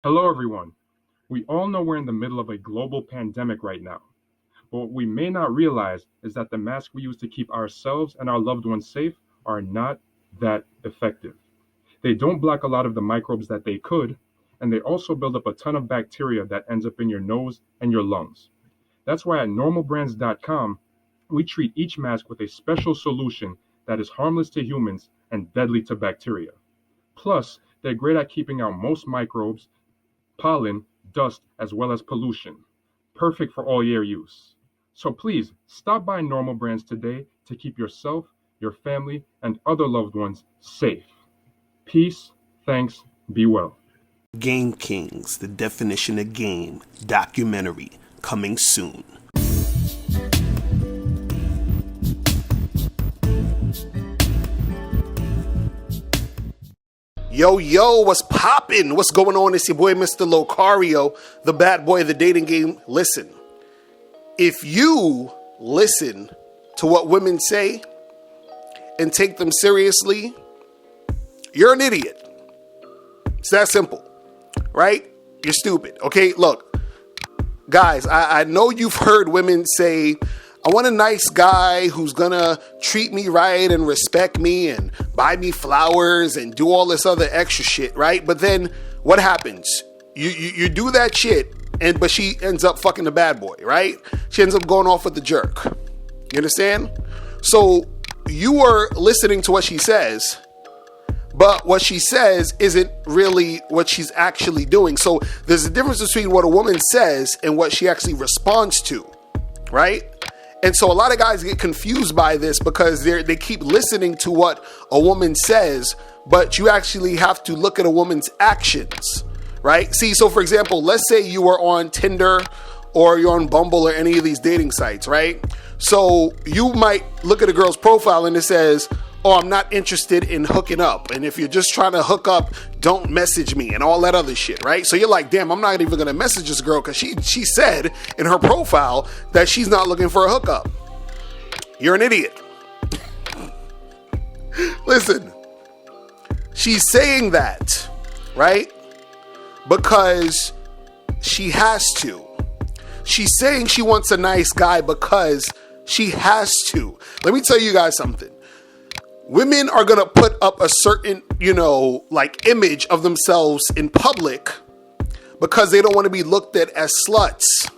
Hello, everyone. We all know we're in the middle of a global pandemic right now. But what we may not realize is that the masks we use to keep ourselves and our loved ones safe are not that effective. They don't block a lot of the microbes that they could, and they also build up a ton of bacteria that ends up in your nose and your lungs. That's why at normalbrands.com, we treat each mask with a special solution that is harmless to humans and deadly to bacteria. Plus, they're great at keeping out most microbes, pollen, dust, as well as pollution. Perfect for all year use. So please stop by Normal Brands today to keep yourself, your family, and other loved ones safe. Peace, thanks, be well. Game Kings, the definition of game, documentary, coming soon. Yo, what's poppin'? What's going on? It's your boy, Mr. Locario, the bad boy of the dating game. Listen, if you listen to what women say and take them seriously, you're an idiot. It's that simple, right? You're stupid. Okay, look, guys, I know you've heard women say, I want a nice guy who's gonna treat me right and respect me and buy me flowers and do all this other extra shit, right? But then what happens? You do that shit, but she ends up fucking the bad boy, right? She ends up going off with the jerk. You understand? So you are listening to what she says, but what she says isn't really what she's actually doing. So there's a difference between what a woman says and what she actually responds to, right? And so a lot of guys get confused by this because they keep listening to what a woman says, but you actually have to look at a woman's actions, right? See, so for example, let's say you are on Tinder or you're on Bumble or any of these dating sites, right? So you might look at a girl's profile and it says, oh, I'm not interested in hooking up. And if you're just trying to hook up, don't message me and all that other shit, right? So you're like, damn, I'm not even going to message this girl because she said in her profile that she's not looking for a hookup. You're an idiot. Listen, she's saying that, right? Because she has to. She's saying she wants a nice guy because she has to. Let me tell you guys something. Women are going to put up a certain, image of themselves in public because they don't want to be looked at as sluts,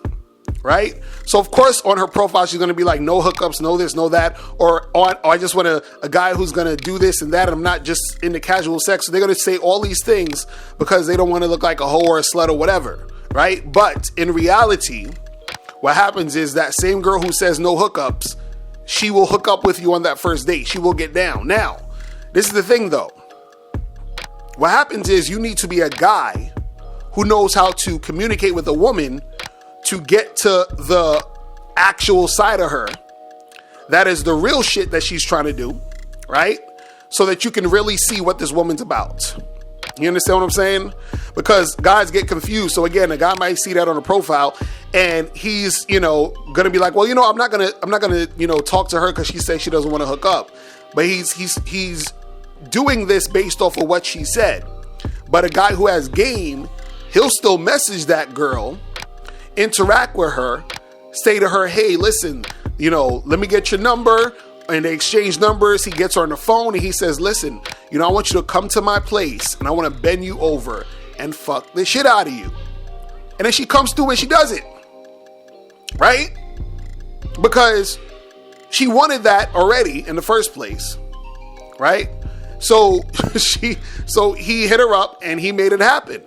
right? So, of course, on her profile, she's going to be like, no hookups, no this, no that. Or I just want a guy who's going to do this and that. And I'm not just into casual sex. So they're going to say all these things because they don't want to look like a hoe or a slut or whatever, right? But in reality, what happens is that same girl who says no hookups, she will hook up with you on that first date. She will get down. Now, this is the thing though. What happens is you need to be a guy who knows how to communicate with a woman to get to the actual side of her. That is the real shit that she's trying to do, right? So that you can really see what this woman's about. You understand what I'm saying? Because guys get confused. So again, a guy might see that on a profile and he's, gonna be like, well, I'm not gonna, talk to her because she says she doesn't want to hook up. But he's doing this based off of what she said. But a guy who has game, he'll still message that girl, interact with her, say to her, hey, listen, let me get your number. And they exchange numbers. He gets her on the phone and he says, listen, I want you to come to my place and I want to bend you over and fuck the shit out of you. And then she comes through and she does it. Right? Because she wanted that already in the first place. Right? So he hit her up and he made it happen.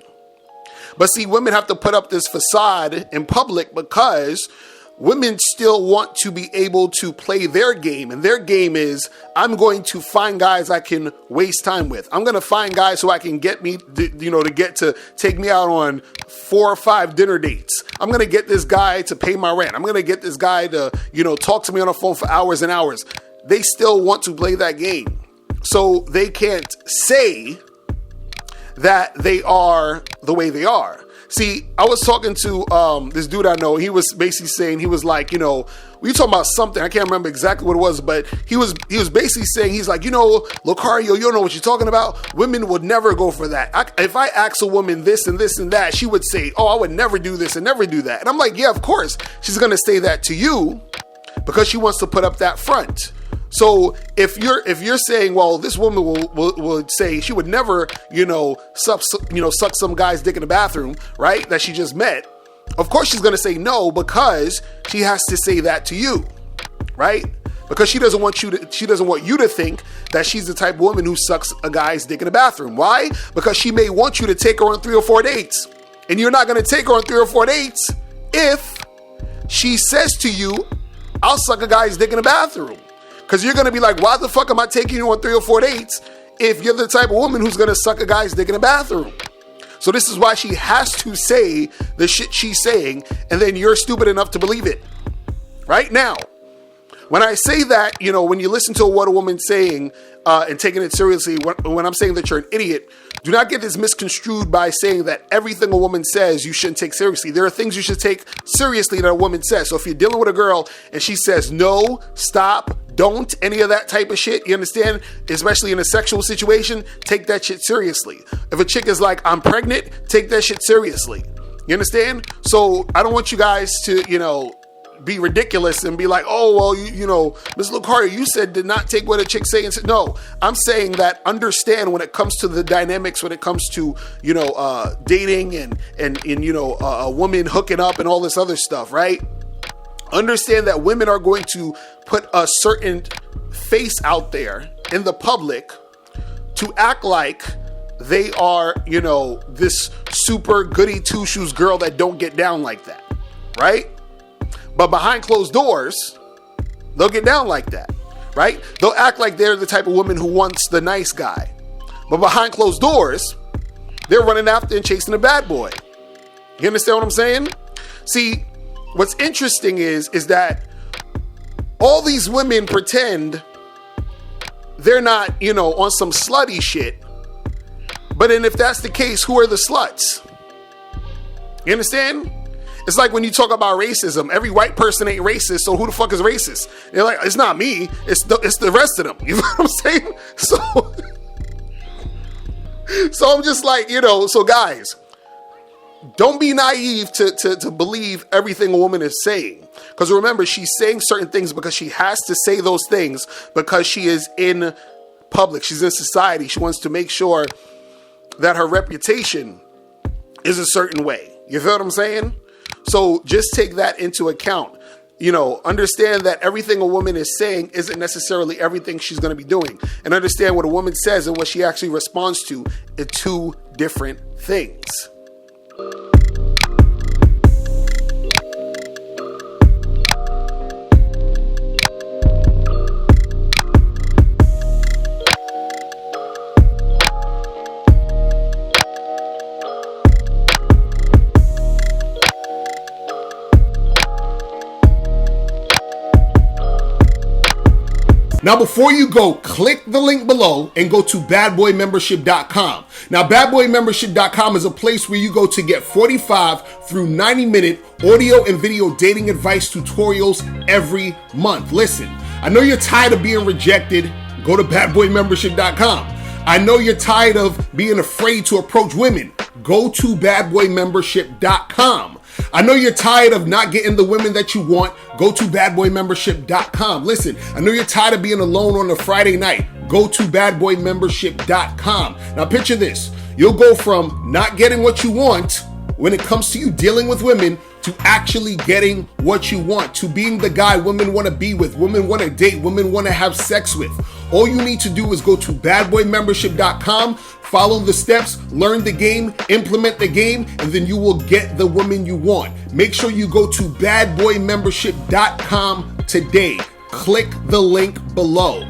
But see, women have to put up this facade in public because women still want to be able to play their game. And their game is, I'm going to find guys I can waste time with. I'm going to find guys who I can get me, to take me out on 4 or 5 dinner dates. I'm going to get this guy to pay my rent. I'm going to get this guy to, talk to me on the phone for hours and hours. They still want to play that game. So they can't say that they are the way they are. See, I was talking to this dude I know. He was basically saying, he was like, we were talking about something. I can't remember exactly what it was, but he was basically saying, he's like, Lucario, you don't know what you're talking about. Women would never go for that. If I ask a woman this and this and that, she would say, oh, I would never do this and never do that. And I'm like, yeah, of course. She's going to say that to you because she wants to put up that front. So if you're saying, well, this woman would say she would never, suck some guy's dick in the bathroom, right? That she just met. Of course, she's going to say no because she has to say that to you, right? Because she doesn't want you to think that she's the type of woman who sucks a guy's dick in the bathroom. Why? Because she may want you to take her on 3 or 4 dates, and you're not going to take her on 3 or 4 dates if she says to you, "I'll suck a guy's dick in the bathroom." Because you're going to be like, why the fuck am I taking you on 3 or 4 dates if you're the type of woman who's going to suck a guy's dick in the bathroom? So this is why she has to say the shit she's saying, and then you're stupid enough to believe it. Right now, when I say that, when you listen to what a woman's saying and taking it seriously, when I'm saying that you're an idiot, do not get this misconstrued by saying that everything a woman says you shouldn't take seriously. There are things you should take seriously that a woman says. So if you're dealing with a girl and she says no, stop, don't, any of that type of shit, you understand? Especially in a sexual situation, take that shit seriously. If a chick is like, I'm pregnant, take that shit seriously. You understand? So I don't want you guys to, be ridiculous and be like, oh, well, Ms. Lucario, you said did not take what a chick say and said, no, I'm saying that understand when it comes to the dynamics, when it comes to, dating and a woman hooking up and all this other stuff, right? Understand that women are going to put a certain face out there in the public to act like they are, this super goody two-shoes girl that don't get down like that, right? But behind closed doors, they'll get down like that, right? They'll act like they're the type of woman who wants the nice guy. But behind closed doors, they're running after and chasing a bad boy. You understand what I'm saying? See, what's interesting is that all these women pretend they're not, on some slutty shit. But then if that's the case, who are the sluts? You understand? It's like when you talk about racism, every white person ain't racist, so who the fuck is racist? They're like, it's not me, it's the rest of them. You know what I'm saying? So I'm just like, so guys, don't be naive to believe everything a woman is saying. Because remember, she's saying certain things because she has to say those things because she is in public. She's in society. She wants to make sure that her reputation is a certain way. You feel what I'm saying? So just take that into account. Understand that everything a woman is saying isn't necessarily everything she's going to be doing. And understand what a woman says and what she actually responds to are 2 different things. Now, before you go, click the link below and go to badboymembership.com. Now, badboymembership.com is a place where you go to get 45 through 90-minute audio and video dating advice tutorials every month. Listen, I know you're tired of being rejected. Go to badboymembership.com. I know you're tired of being afraid to approach women. Go to badboymembership.com. I know you're tired of not getting the women that you want. Go to badboymembership.com. Listen, I know you're tired of being alone on a Friday night. Go to badboymembership.com. Now picture this. You'll go from not getting what you want when it comes to you dealing with women to actually getting what you want, to being the guy women want to be with, women want to date, women want to have sex with. All you need to do is go to badboymembership.com, follow the steps, learn the game, implement the game, and then you will get the woman you want. Make sure you go to badboymembership.com today. Click the link below.